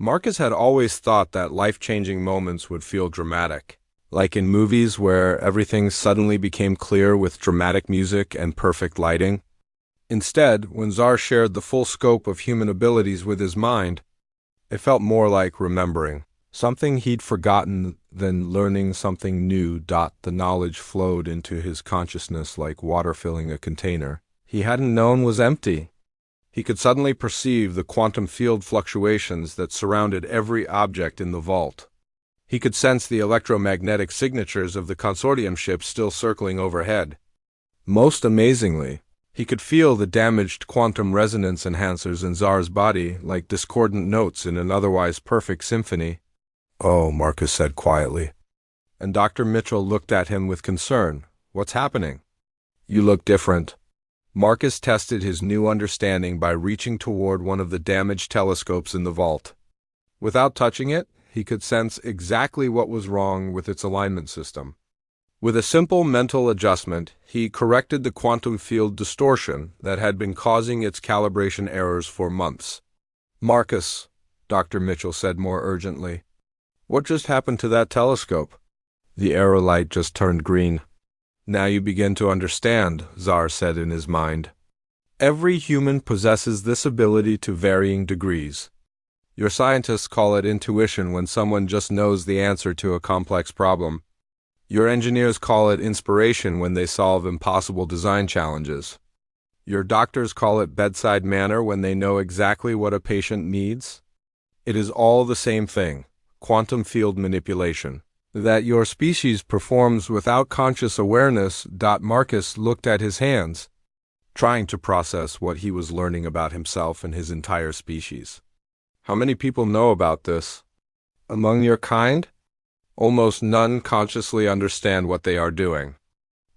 Marcus had always thought that life-changing moments would feel dramatic, like in movies where everything suddenly became clear with dramatic music and perfect lighting. Instead, when Czar shared the full scope of human abilities with his mind, it felt more like remembering something he'd forgotten than learning something new. The knowledge flowed into his consciousness like water filling a container he hadn't known was empty. He could suddenly perceive the quantum field fluctuations that surrounded every object in the vault. He could sense the electromagnetic signatures of the consortium ships still circling overhead. Most amazingly, he could feel the damaged quantum resonance enhancers in Czar's body like discordant notes in an otherwise perfect symphony. "Oh," Marcus said quietly. And Dr. Mitchell looked at him with concern. "What's happening?" "You look different." Marcus tested his new understanding by reaching toward one of the damaged telescopes in the vault. Without touching it, he could sense exactly what was wrong with its alignment system. With a simple mental adjustment, he corrected the quantum field distortion that had been causing its calibration errors for months. "Marcus," Dr. Mitchell said more urgently, "what just happened to that telescope?" The arrow light just turned green. "Now you begin to understand," Czar said in his mind. "Every human possesses this ability to varying degrees. Your scientists call it intuition when someone just knows the answer to a complex problem. Your engineers call it inspiration when they solve impossible design challenges. Your doctors call it bedside manner when they know exactly what a patient needs. It is all the same thing, quantum field manipulation, that your species performs without conscious awareness." Marcus looked at his hands, trying to process what he was learning about himself and his entire species. "How many people know about this?" "Among your kind, almost none consciously understand what they are doing."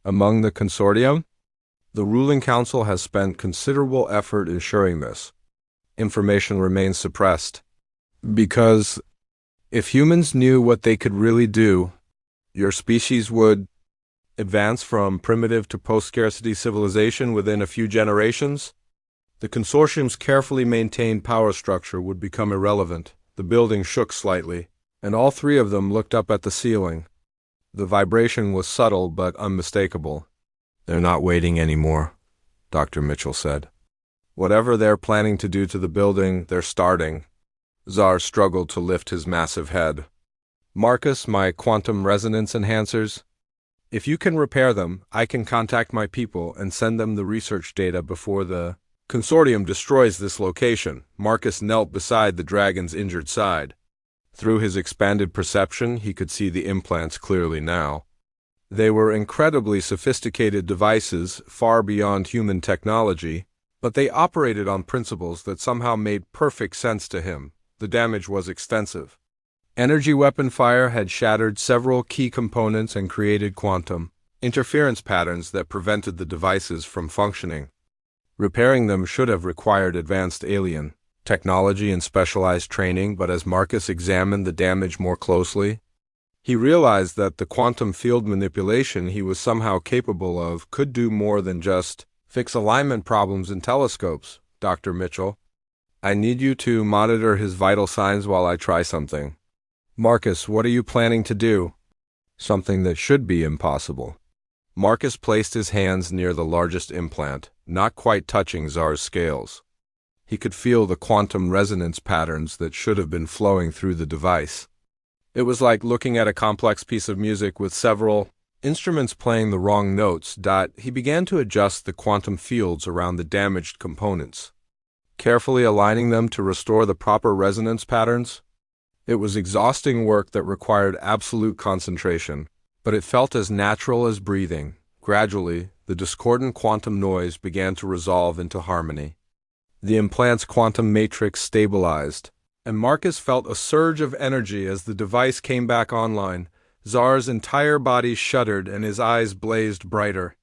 "Among the consortium?" "The ruling council has spent considerable effort ensuring this. Information remains suppressed. Because if humans knew what they could really do, your species would advance from primitive to post-scarcity civilization within a few generations. The consortium's carefully maintained power structure would become irrelevant." The building shook slightly, and all three of them looked up at the ceiling. The vibration was subtle but unmistakable. "They're not waiting anymore," Dr. Mitchell said. "Whatever they're planning to do to the building, they're starting." Czar struggled to lift his massive head. "Marcus, my quantum resonance enhancers, if you can repair them, I can contact my people and send them the research data before the consortium destroys this location." Marcus knelt beside the dragon's injured side. Through his expanded perception, he could see the implants clearly now. They were incredibly sophisticated devices, far beyond human technology, but they operated on principles that somehow made perfect sense to him. The damage was extensive. Energy weapon fire had shattered several key components and created quantum interference patterns that prevented the devices from functioning. Repairing them should have required advanced alien technology and specialized training, but as Marcus examined the damage more closely, he realized that the quantum field manipulation he was somehow capable of could do more than just fix alignment problems in telescopes. "Dr. Mitchell, I need you to monitor his vital signs while I try something." "Marcus, what are you planning to do?" "Something that should be impossible." Marcus placed his hands near the largest implant, not quite touching Czar's scales. He could feel the quantum resonance patterns that should have been flowing through the device. It was like looking at a complex piece of music with several instruments playing the wrong notes. He began to adjust the quantum fields around the damaged components, carefully aligning them to restore the proper resonance patterns. It was exhausting work that required absolute concentration, but it felt as natural as breathing. Gradually, the discordant quantum noise began to resolve into harmony. The implant's quantum matrix stabilized, and Marcus felt a surge of energy as the device came back online. Czar's entire body shuddered and his eyes blazed brighter.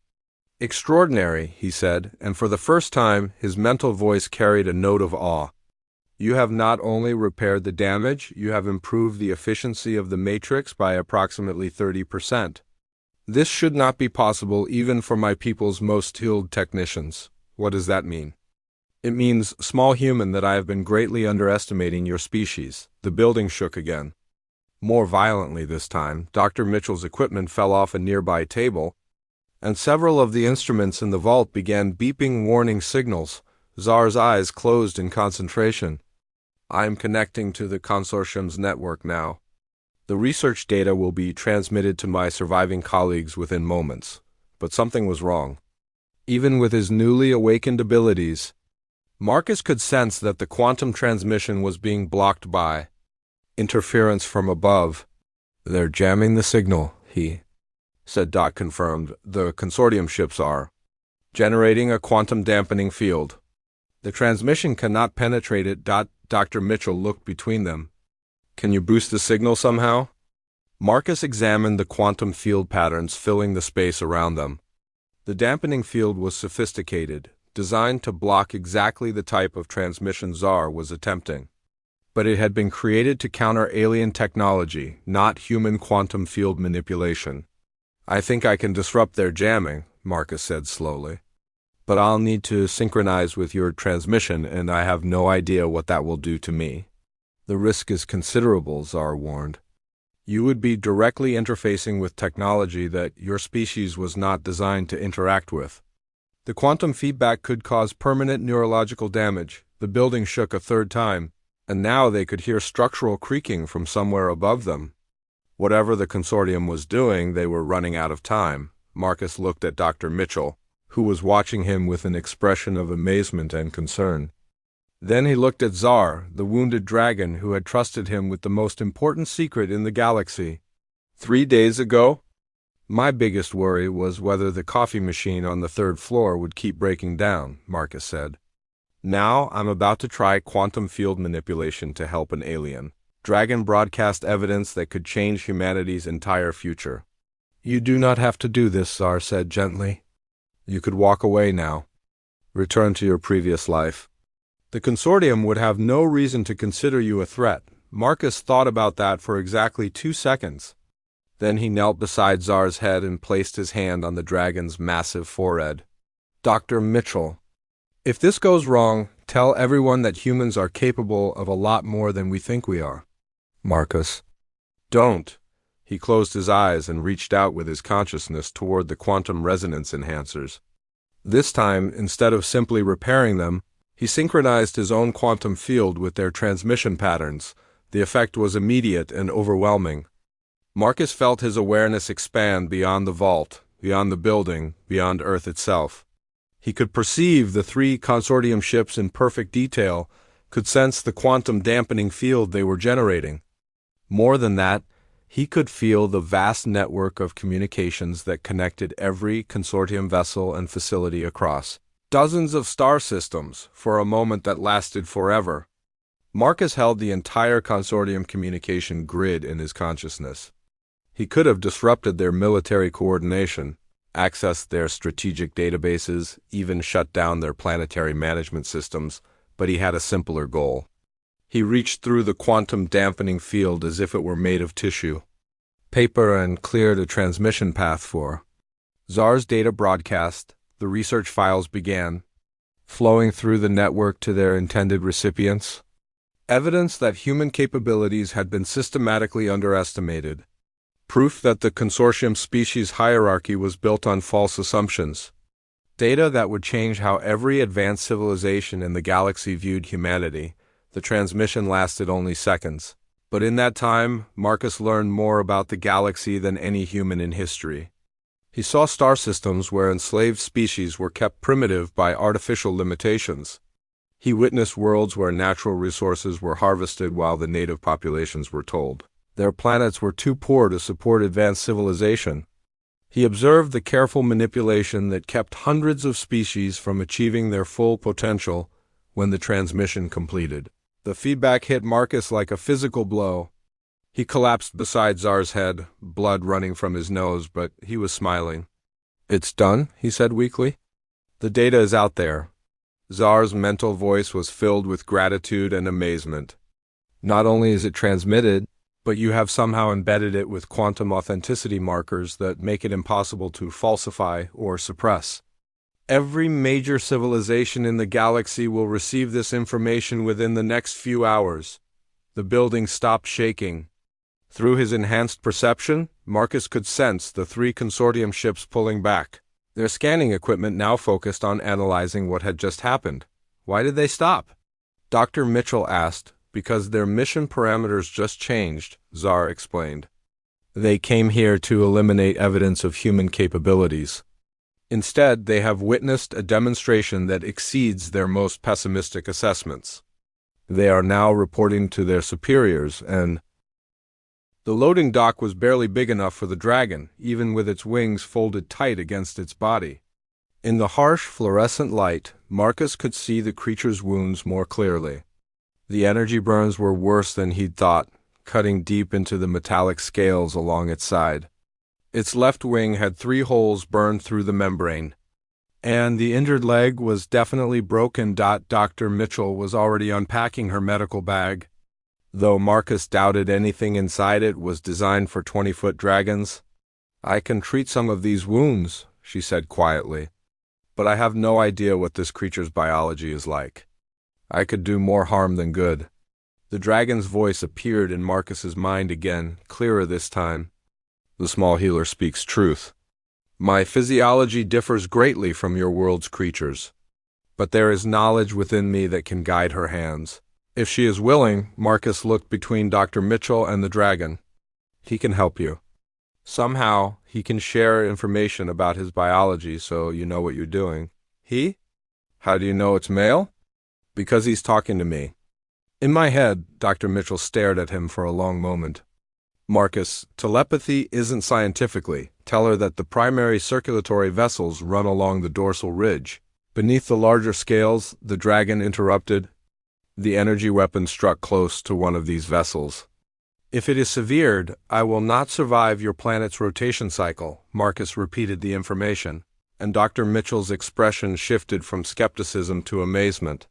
"Extraordinary," he said, and for the first time his mental voice carried a note of awe. "You have not only repaired the damage, you have improved the efficiency of the matrix by approximately 30%. This should not be possible even for my people's most skilled technicians." "What does that mean?" It means, small human, that I have been greatly underestimating your species. The building shook again. More violently this time. Dr. Mitchell's equipment fell off a nearby table, and several of the instruments in the vault began beeping warning signals. Tsar's eyes closed in concentration. I am connecting to the consortium's network now. The research data will be transmitted to my surviving colleagues within moments. But something was wrong. Even with his newly awakened abilities, Marcus could sense that the quantum transmission was being blocked by interference from above. They're jamming the signal, he said. Dot confirmed. The consortium ships are generating a quantum dampening field. The transmission cannot penetrate it. Dr. Mitchell looked between them. Can you boost the signal somehow? Marcus examined the quantum field patterns filling the space around them. The dampening field was sophisticated, designed to block exactly the type of transmission Tsar was attempting. But it had been created to counter alien technology, not human quantum field manipulation. I think I can disrupt their jamming, Marcus said slowly. But I'll need to synchronize with your transmission, and I have no idea what that will do to me. The risk is considerable, Tsar warned. You would be directly interfacing with technology that your species was not designed to interact with. The quantum feedback could cause permanent neurological damage. The building shook a third time, and now they could hear structural creaking from somewhere above them. Whatever the consortium was doing, they were running out of time. Marcus looked at Dr. Mitchell, who was watching him with an expression of amazement and concern. Then he looked at Tsar, the wounded dragon who had trusted him with the most important secret in the galaxy. 3 days ago? My biggest worry was whether the coffee machine on the 3rd floor would keep breaking down, Marcus said. Now I'm about to try quantum field manipulation to help an alien. Dragon broadcast evidence that could change humanity's entire future. You do not have to do this, Tsar said gently. You could walk away now. Return to your previous life. The consortium would have no reason to consider you a threat. Marcus thought about that for exactly 2 seconds. Then he knelt beside Tsar's head and placed his hand on the dragon's massive forehead. Dr. Mitchell, if this goes wrong, tell everyone that humans are capable of a lot more than we think we are. Marcus. Don't. He closed his eyes and reached out with his consciousness toward the quantum resonance enhancers. This time, instead of simply repairing them, he synchronized his own quantum field with their transmission patterns. The effect was immediate and overwhelming. Marcus felt his awareness expand beyond the vault, beyond the building, beyond Earth itself. He could perceive the 3 consortium ships in perfect detail, could sense the quantum dampening field they were generating. More than that, he could feel the vast network of communications that connected every consortium vessel and facility across dozens of star systems for a moment that lasted forever. Marcus held the entire consortium communication grid in his consciousness. He could have disrupted their military coordination, accessed their strategic databases, even shut down their planetary management systems, but he had a simpler goal. He reached through the quantum dampening field as if it were made of tissue, paper, and cleared a transmission path for Tsar's data broadcast. The research files began flowing through the network to their intended recipients. Evidence that human capabilities had been systematically underestimated. Proof that the consortium species hierarchy was built on false assumptions. Data that would change how every advanced civilization in the galaxy viewed humanity. The transmission lasted only seconds. But in that time, Marcus learned more about the galaxy than any human in history. He saw star systems where enslaved species were kept primitive by artificial limitations. He witnessed worlds where natural resources were harvested while the native populations were told their planets were too poor to support advanced civilization. He observed the careful manipulation that kept hundreds of species from achieving their full potential when the transmission completed. The feedback hit Marcus like a physical blow. He collapsed beside Tsar's head, blood running from his nose, but he was smiling. It's done, he said weakly. The data is out there. Tsar's mental voice was filled with gratitude and amazement. Not only is it transmitted, but you have somehow embedded it with quantum authenticity markers that make it impossible to falsify or suppress. Every major civilization in the galaxy will receive this information within the next few hours. The building stopped shaking. Through his enhanced perception, Marcus could sense the three consortium ships pulling back. Their scanning equipment now focused on analyzing what had just happened. Why did they stop? Dr. Mitchell asked. Because their mission parameters just changed, Zar explained. They came here to eliminate evidence of human capabilities. Instead, they have witnessed a demonstration that exceeds their most pessimistic assessments. They are now reporting to their superiors, and the loading dock was barely big enough for the dragon, even with its wings folded tight against its body. In the harsh fluorescent light, Marcus could see the creature's wounds more clearly. The energy burns were worse than he'd thought, cutting deep into the metallic scales along its side. Its left wing had 3 holes burned through the membrane, and the injured leg was definitely broken. Dr. Mitchell was already unpacking her medical bag. Though Marcus doubted anything inside it was designed for 20-foot dragons. I can treat some of these wounds, she said quietly, but I have no idea what this creature's biology is like. I could do more harm than good. The dragon's voice appeared in Marcus's mind again, clearer this time. The small healer speaks truth. My physiology differs greatly from your world's creatures, but there is knowledge within me that can guide her hands. If she is willing, Marcus looked between Dr. Mitchell and the dragon. He can help you. Somehow, he can share information about his biology so you know what you're doing. He? How do you know it's male? Because he's talking to me. In my head, Dr. Mitchell stared at him for a long moment. Marcus, telepathy isn't scientifically. Tell her that the primary circulatory vessels run along the dorsal ridge. Beneath the larger scales, the dragon interrupted. The energy weapon struck close to one of these vessels. If it is severed, I will not survive your planet's rotation cycle, Marcus repeated the information, and Dr. Mitchell's expression shifted from skepticism to amazement.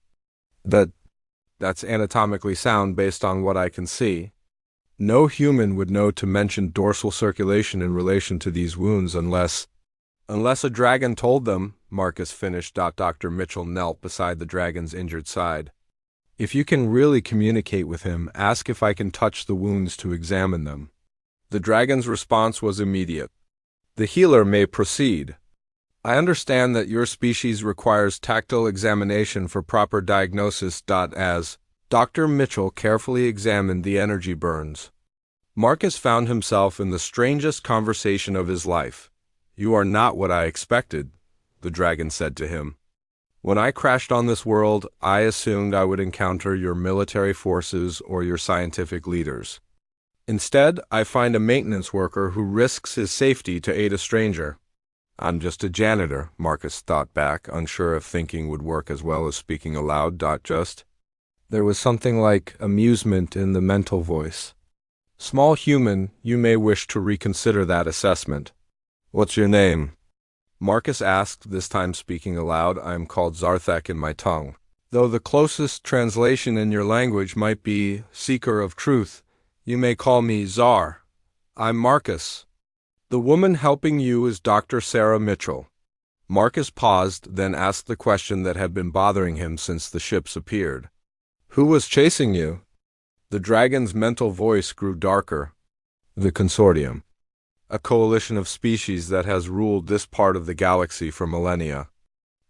That's anatomically sound based on what I can see. No human would know to mention dorsal circulation in relation to these wounds unless a dragon told them, Marcus finished. Dr. Mitchell knelt beside the dragon's injured side. If you can really communicate with him, ask if I can touch the wounds to examine them. The dragon's response was immediate. The healer may proceed. I understand that your species requires tactile examination for proper diagnosis. As Dr. Mitchell carefully examined the energy burns, Marcus found himself in the strangest conversation of his life. You are not what I expected, the dragon said to him. When I crashed on this world, I assumed I would encounter your military forces or your scientific leaders. Instead, I find a maintenance worker who risks his safety to aid a stranger. I'm just a janitor, Marcus thought back, unsure if thinking would work as well as speaking aloud. There was something like amusement in the mental voice. Small human, you may wish to reconsider that assessment. What's your name? Marcus asked, this time speaking aloud. I am called Zarthek in my tongue. Though the closest translation in your language might be seeker of truth, you may call me Zar. I'm Marcus. The woman helping you is Dr. Sarah Mitchell. Marcus paused, then asked the question that had been bothering him since the ships appeared. Who was chasing you? The dragon's mental voice grew darker. The Consortium. A coalition of species that has ruled this part of the galaxy for millennia.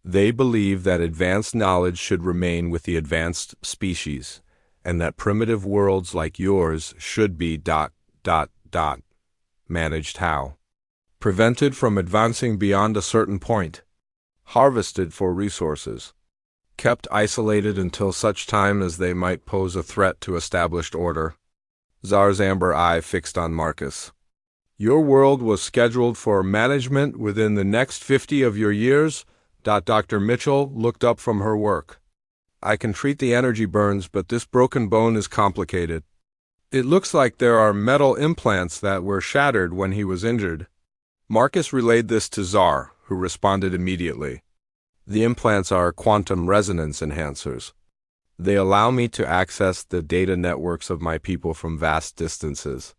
They believe that advanced knowledge should remain with the advanced species, and that primitive worlds like yours should be ... Managed how? Prevented from advancing beyond a certain point. Harvested for resources. Kept isolated until such time as they might pose a threat to established order. Zar's amber eye fixed on Marcus. Your world was scheduled for management within the next 50 of your years. Dr. Mitchell looked up from her work. I can treat the energy burns, but this broken bone is complicated. It looks like there are metal implants that were shattered when he was injured. Marcus relayed this to Zar, who responded immediately. The implants are quantum resonance enhancers. They allow me to access the data networks of my people from vast distances.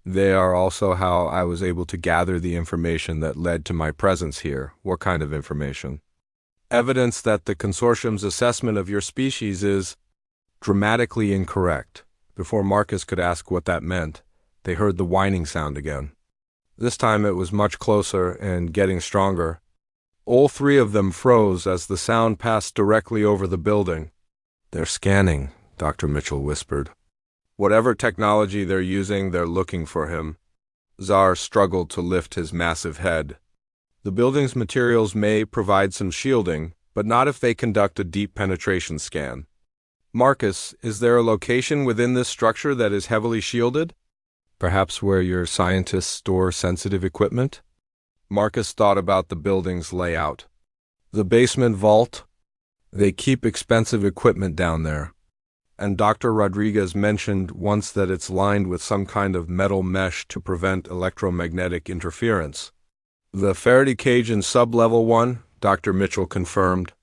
They are also how I was able to gather the information that led to my presence here. What kind of information? Evidence that the consortium's assessment of your species is dramatically incorrect. Before Marcus could ask what that meant, they heard the whining sound again. This time it was much closer and getting stronger. All three of them froze as the sound passed directly over the building. "They're scanning," Dr. Mitchell whispered. "Whatever technology they're using, they're looking for him." Czar struggled to lift his massive head. The building's materials may provide some shielding, but not if they conduct a deep penetration scan. "Marcus, is there a location within this structure that is heavily shielded? Perhaps where your scientists store sensitive equipment?" Marcus thought about the building's layout. The basement vault? They keep expensive equipment down there. And Dr. Rodriguez mentioned once that it's lined with some kind of metal mesh to prevent electromagnetic interference. "The Faraday cage in sub-level 1, Dr. Mitchell confirmed.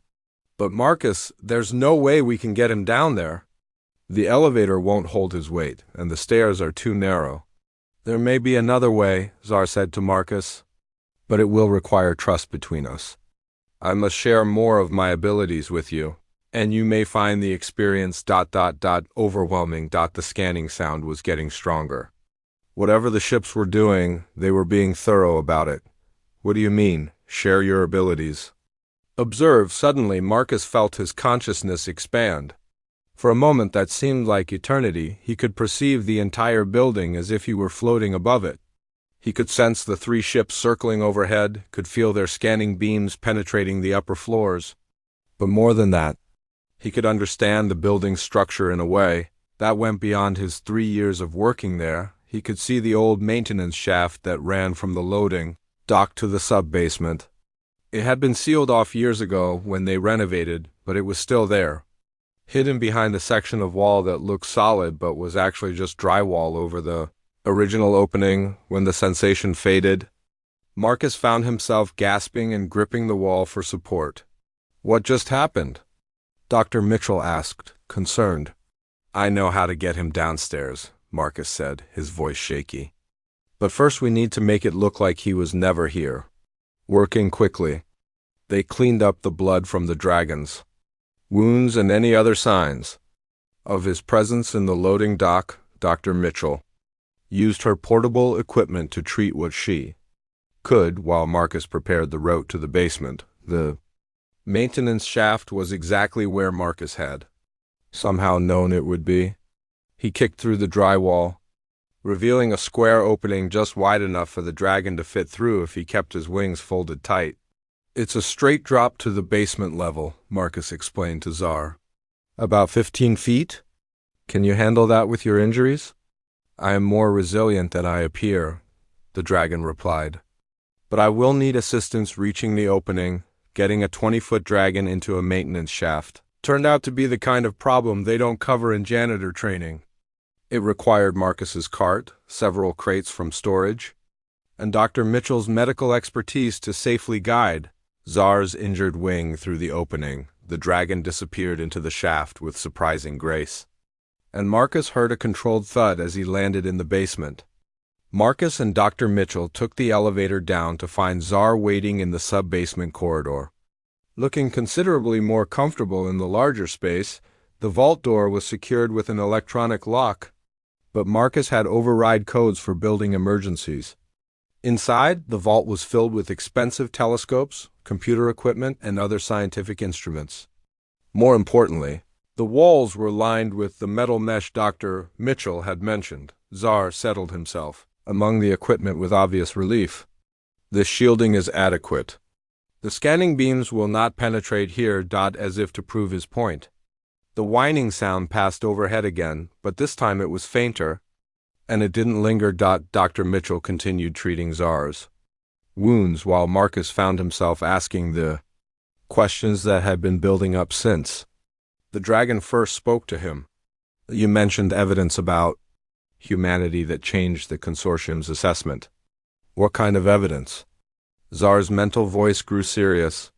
"But Marcus, there's no way we can get him down there. The elevator won't hold his weight, and the stairs are too narrow." "There may be another way," Czar said to Marcus, "but it will require trust between us. I must share more of my abilities with you, and you may find the experience ... overwhelming. The scanning sound was getting stronger. Whatever the ships were doing, they were being thorough about it. "What do you mean, share your abilities?" "Observe." Suddenly, Marcus felt his consciousness expand. For a moment that seemed like eternity, he could perceive the entire building as if he were floating above it. He could sense the three ships circling overhead, could feel their scanning beams penetrating the upper floors. But more than that, he could understand the building's structure in a way that went beyond his 3 years of working there. He could see the old maintenance shaft that ran from the loading dock to the sub-basement. It had been sealed off years ago when they renovated, but it was still there, hidden behind a section of wall that looked solid but was actually just drywall over the original opening. When the sensation faded, Marcus found himself gasping and gripping the wall for support. "What just happened?" Dr. Mitchell asked, concerned. "I know how to get him downstairs," Marcus said, his voice shaky. "But first we need to make it look like he was never here." Working quickly, they cleaned up the blood from the dragons, wounds and any other signs of his presence in the loading dock. Dr. Mitchell used her portable equipment to treat what she could while Marcus prepared the route to the basement. The maintenance shaft was exactly where Marcus had somehow known it would be. He kicked through the drywall, revealing a square opening just wide enough for the dragon to fit through if he kept his wings folded tight. "It's a straight drop to the basement level," Marcus explained to Czar. "About 15 feet? Can you handle that with your injuries?" "I am more resilient than I appear," the dragon replied. "But I will need assistance reaching the opening. Getting a 20-foot dragon into a maintenance shaft turned out to be the kind of problem they don't cover in janitor training. It required Marcus's cart, several crates from storage, and Dr. Mitchell's medical expertise to safely guide Czar's injured wing through the opening. The dragon disappeared into the shaft with surprising grace, and Marcus heard a controlled thud as he landed in the basement. Marcus and Dr. Mitchell took the elevator down to find Czar waiting in the sub-basement corridor. Looking considerably more comfortable in the larger space, the vault door was secured with an electronic lock, but Marcus had override codes for building emergencies. Inside, the vault was filled with expensive telescopes, computer equipment, and other scientific instruments. More importantly, the walls were lined with the metal mesh Dr. Mitchell had mentioned. Czar settled himself among the equipment with obvious relief. "This shielding is adequate. The scanning beams will not penetrate here." As if to prove his point, the whining sound passed overhead again, but this time it was fainter, and it didn't linger. Dr. Mitchell continued treating Czar's wounds while Marcus found himself asking the questions that had been building up since the dragon first spoke to him. "You mentioned evidence about humanity that changed the consortium's assessment. What kind of evidence?" Czar's mental voice grew serious.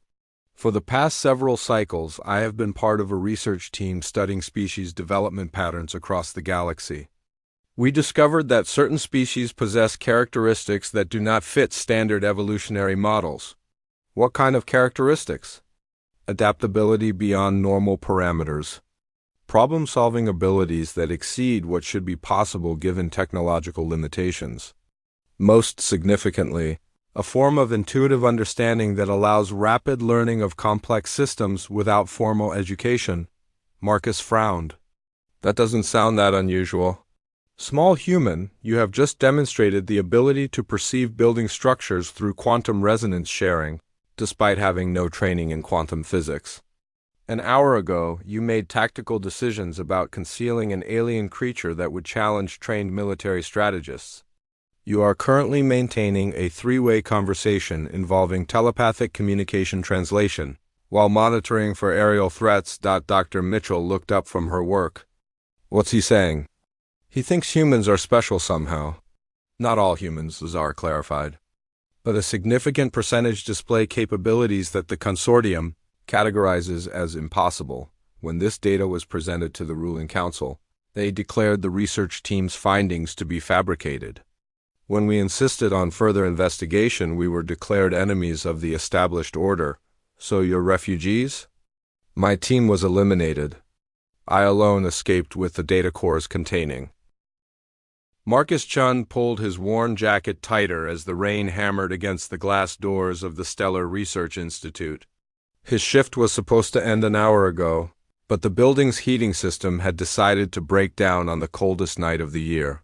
"For the past several cycles, I have been part of a research team studying species development patterns across the galaxy. We discovered that certain species possess characteristics that do not fit standard evolutionary models." "What kind of characteristics?" adaptability beyond normal parameters, problem-solving abilities that exceed what should be possible given technological limitations. Most significantly, a form of intuitive understanding that allows rapid learning of complex systems without formal education. Marcus frowned. That doesn't sound that unusual. Small human, you have just demonstrated the ability to perceive building structures through quantum resonance sharing, despite having no training in quantum physics. An hour ago, you made tactical decisions about concealing an alien creature that would challenge trained military strategists. You are currently maintaining a three-way conversation involving telepathic communication translation, while monitoring for aerial threats. Dr. Mitchell looked up from her work. What's he saying? He thinks humans are special somehow. Not all humans, Lazar clarified. But a significant percentage display capabilities that the consortium categorizes as impossible. When this data was presented to the ruling council, they declared the research team's findings to be fabricated. When we insisted on further investigation, we were declared enemies of the established order. So you're refugees? My team was eliminated. I alone escaped with the data cores containing. Marcus Chun pulled his worn jacket tighter as the rain hammered against the glass doors of the Stellar Research Institute. His shift was supposed to end an hour ago, but the building's heating system had decided to break down on the coldest night of the year.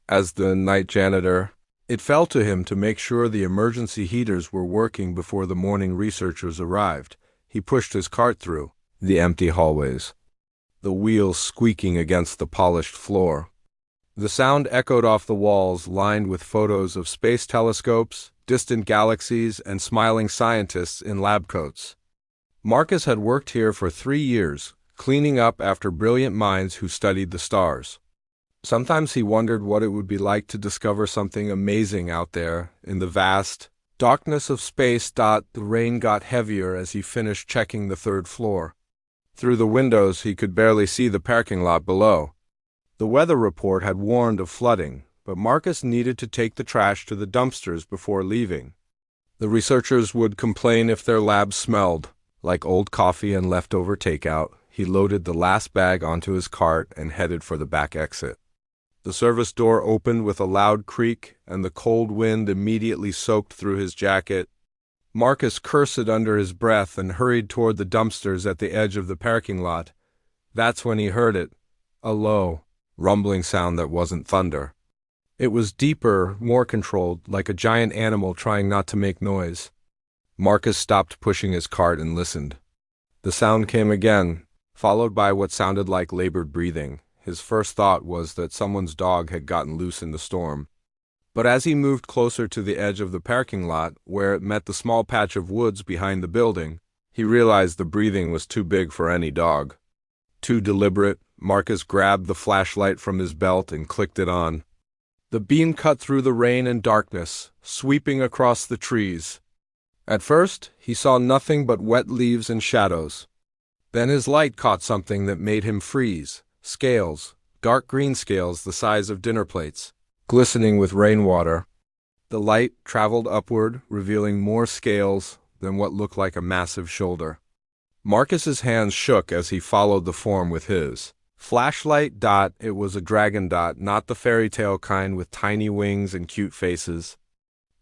As the night janitor, it fell to him to make sure the emergency heaters were working before the morning researchers arrived. He pushed his cart through the empty hallways, the wheels squeaking against the polished floor. The sound echoed off the walls lined with photos of space telescopes, distant galaxies, and smiling scientists in lab coats. Marcus had worked here for 3 years, cleaning up after brilliant minds who studied the stars. Sometimes he wondered what it would be like to discover something amazing out there in the vast darkness of space. The rain got heavier as he finished checking the 3rd floor. Through the windows, he could barely see the parking lot below. The weather report had warned of flooding, but Marcus needed to take the trash to the dumpsters before leaving. The researchers would complain if their lab smelled like old coffee and leftover takeout. He loaded the last bag onto his cart and headed for the back exit. The service door opened with a loud creak, and the cold wind immediately soaked through his jacket. Marcus cursed under his breath and hurried toward the dumpsters at the edge of the parking lot. That's when he heard it, a low, rumbling sound that wasn't thunder. It was deeper, more controlled, like a giant animal trying not to make noise. Marcus stopped pushing his cart and listened. The sound came again, followed by what sounded like labored breathing. His first thought was that someone's dog had gotten loose in the storm. But as he moved closer to the edge of the parking lot, where it met the small patch of woods behind the building, he realized the breathing was too big for any dog. Too deliberate, Marcus grabbed the flashlight from his belt and clicked it on. The beam cut through the rain and darkness, sweeping across the trees. At first, he saw nothing but wet leaves and shadows. Then his light caught something that made him freeze. Scales, dark green scales the size of dinner plates, glistening with rainwater. The light traveled upward, revealing more scales than what looked like a massive shoulder. Marcus's hands shook as he followed the form with his flashlight. It was a dragon. Not the fairy tale kind with tiny wings and cute faces.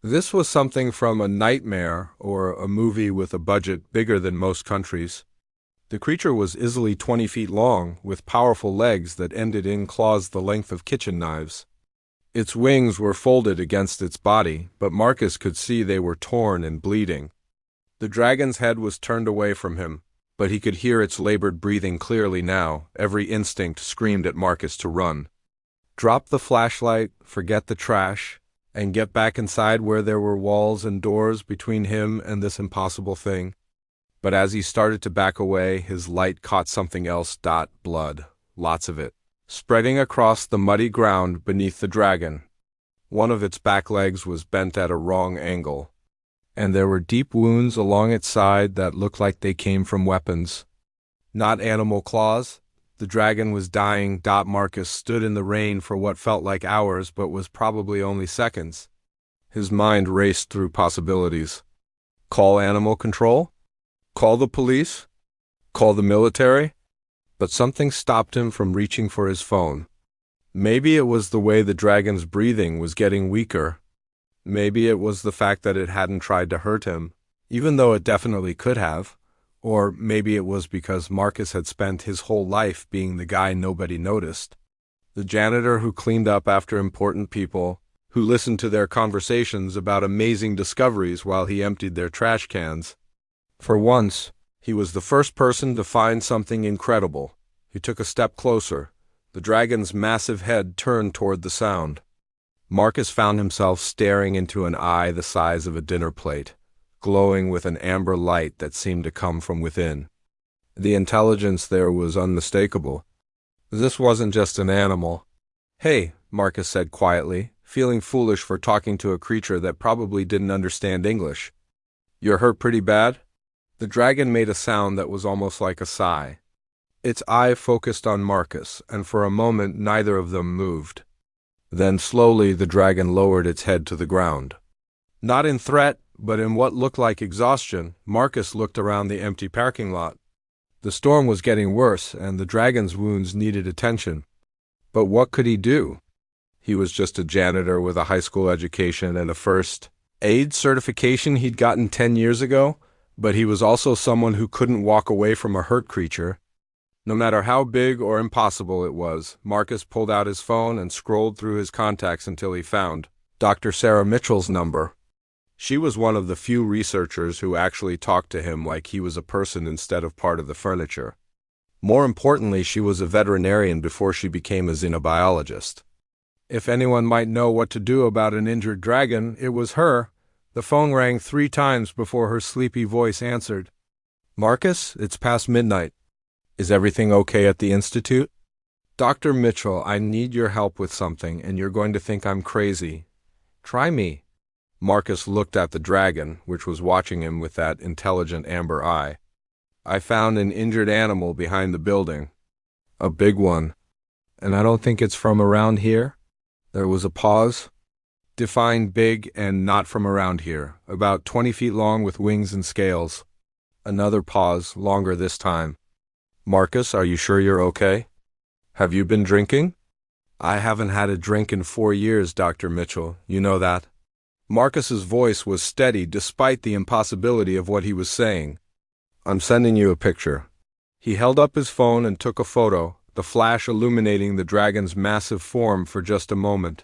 This was something from a nightmare or a movie with a budget bigger than most countries. The creature was easily 20 feet long, with powerful legs that ended in claws the length of kitchen knives. Its wings were folded against its body, but Marcus could see they were torn and bleeding. The dragon's head was turned away from him, but he could hear its labored breathing clearly now. Every instinct screamed at Marcus to run. Drop the flashlight, forget the trash, and get back inside where there were walls and doors between him and this impossible thing. But as he started to back away, his light caught something else. Blood, lots of it, spreading across the muddy ground beneath the dragon. One of its back legs was bent at a wrong angle, and there were deep wounds along its side that looked like they came from weapons. Not animal claws. The dragon was dying. Marcus stood in the rain for what felt like hours but was probably only seconds. His mind raced through possibilities. Call animal control? Call the police? Call the military? But something stopped him from reaching for his phone. Maybe it was the way the dragon's breathing was getting weaker. Maybe it was the fact that it hadn't tried to hurt him, even though it definitely could have. Or maybe it was because Marcus had spent his whole life being the guy nobody noticed. The janitor who cleaned up after important people, who listened to their conversations about amazing discoveries while he emptied their trash cans. For once, he was the first person to find something incredible. He took a step closer. The dragon's massive head turned toward the sound. Marcus found himself staring into an eye the size of a dinner plate, glowing with an amber light that seemed to come from within. The intelligence there was unmistakable. This wasn't just an animal. "Hey," Marcus said quietly, feeling foolish for talking to a creature that probably didn't understand English. "You're hurt pretty bad?" The dragon made a sound that was almost like a sigh. Its eye focused on Marcus, and for a moment neither of them moved. Then slowly the dragon lowered its head to the ground. Not in threat, but in what looked like exhaustion, Marcus looked around the empty parking lot. The storm was getting worse, and the dragon's wounds needed attention. But what could he do? He was just a janitor with a high school education and a first aid certification he'd gotten 10 years ago, but he was also someone who couldn't walk away from a hurt creature. No matter how big or impossible it was, Marcus pulled out his phone and scrolled through his contacts until he found Dr. Sarah Mitchell's number. She was one of the few researchers who actually talked to him like he was a person instead of part of the furniture. More importantly, she was a veterinarian before she became a xenobiologist. If anyone might know what to do about an injured dragon, it was her. The phone rang 3 times before her sleepy voice answered. "Marcus, it's past midnight. Is everything okay at the Institute?" "Dr. Mitchell, I need your help with something, and you're going to think I'm crazy. Try me." Marcus looked at the dragon, which was watching him with that intelligent amber eye. "I found an injured animal behind the building. A big one. And I don't think it's from around here." There was a pause. "Define big and not from around here. About 20 feet long with wings and scales." Another pause, longer this time. "Marcus, are you sure you're okay? Have you been drinking?" "I haven't had a drink in 4 years, Dr. Mitchell. You know that." Marcus's voice was steady despite the impossibility of what he was saying. "I'm sending you a picture." He held up his phone and took a photo, the flash illuminating the dragon's massive form for just a moment.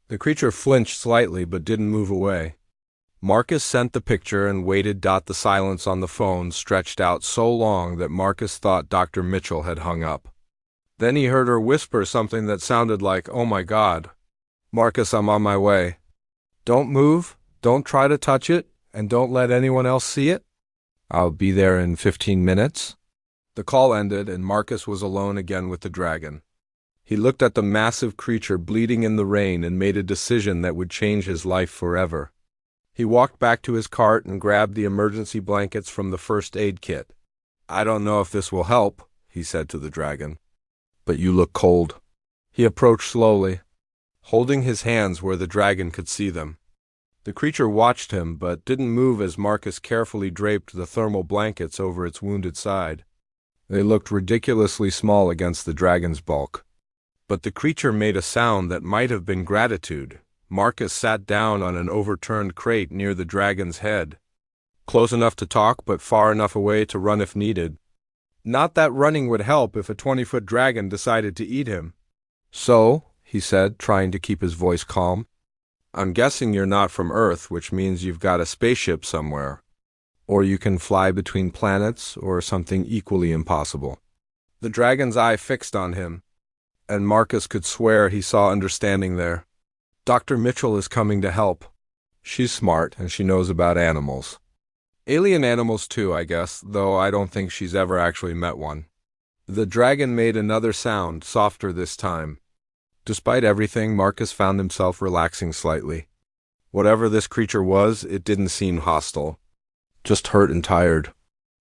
The creature flinched slightly but didn't move away. Marcus sent the picture and waited. The silence on the phone stretched out so long that Marcus thought Dr. Mitchell had hung up. Then he heard her whisper something that sounded like, "Oh my God. Marcus, I'm on my way. Don't move, don't try to touch it, and don't let anyone else see it. I'll be there in 15 minutes. The call ended, and Marcus was alone again with the dragon. He looked at the massive creature bleeding in the rain and made a decision that would change his life forever. He walked back to his cart and grabbed the emergency blankets from the first aid kit. "I don't know if this will help," he said to the dragon, "but you look cold." He approached slowly, holding his hands where the dragon could see them. The creature watched him but didn't move as Marcus carefully draped the thermal blankets over its wounded side. They looked ridiculously small against the dragon's bulk. But the creature made a sound that might have been gratitude. Marcus sat down on an overturned crate near the dragon's head, close enough to talk but far enough away to run if needed. Not that running would help if a 20-foot dragon decided to eat him. "So," he said, trying to keep his voice calm, "I'm guessing you're not from Earth, which means you've got a spaceship somewhere. Or you can fly between planets, or something equally impossible." The dragon's eye fixed on him, and Marcus could swear he saw understanding there. "Dr. Mitchell is coming to help. She's smart, and she knows about animals. Alien animals too, I guess, though I don't think she's ever actually met one." The dragon made another sound, softer this time. Despite everything, Marcus found himself relaxing slightly. Whatever this creature was, it didn't seem hostile. Just hurt and tired.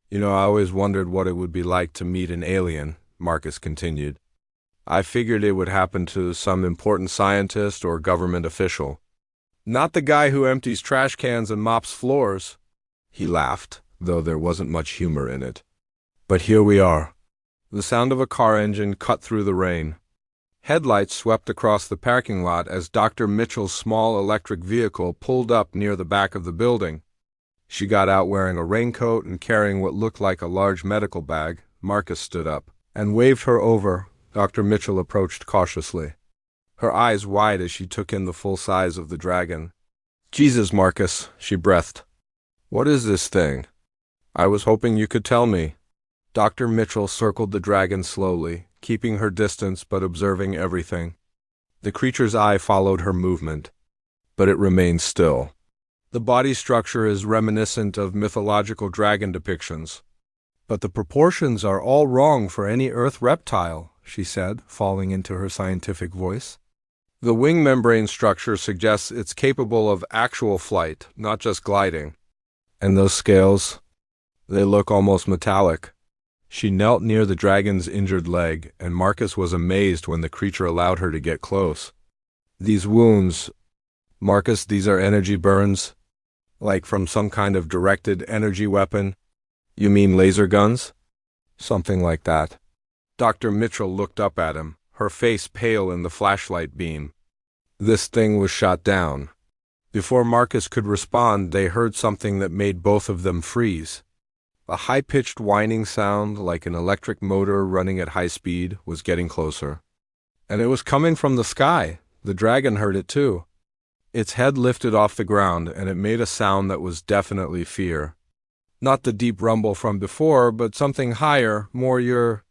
"You know, I always wondered what it would be like to meet an alien," Marcus continued. "I figured it would happen to some important scientist or government official. Not the guy who empties trash cans and mops floors." He laughed, though there wasn't much humor in it. But here we are. The sound of a car engine cut through the rain. Headlights swept across the parking lot as Dr. Mitchell's small electric vehicle pulled up near the back of the building. She got out wearing a raincoat and carrying what looked like a large medical bag. Marcus stood up and waved her over. Dr. Mitchell approached cautiously, her eyes wide as she took in the full size of the dragon. "Jesus, Marcus," she breathed. "What is this thing? I was hoping you could tell me." Dr. Mitchell circled the dragon slowly, keeping her distance but observing everything. The creature's eye followed her movement, but it remained still. The body structure is reminiscent of mythological dragon depictions. "But the proportions are all wrong for any Earth reptile," she said, falling into her scientific voice. "The wing membrane structure suggests it's capable of actual flight, not just gliding. And those scales, they look almost metallic." She knelt near the dragon's injured leg, and Marcus was amazed when the creature allowed her to get close. "These wounds, Marcus, these are energy burns? Like from some kind of directed energy weapon? You mean laser guns?" "Something like that." Dr. Mitchell looked up at him, her face pale in the flashlight beam. "This thing was shot down." Before Marcus could respond, they heard something that made both of them freeze. A high-pitched whining sound, like an electric motor running at high speed, was getting closer. And it was coming from the sky. The dragon heard it too. Its head lifted off the ground, and it made a sound that was definitely fear. Not the deep rumble from before, but something higher, more your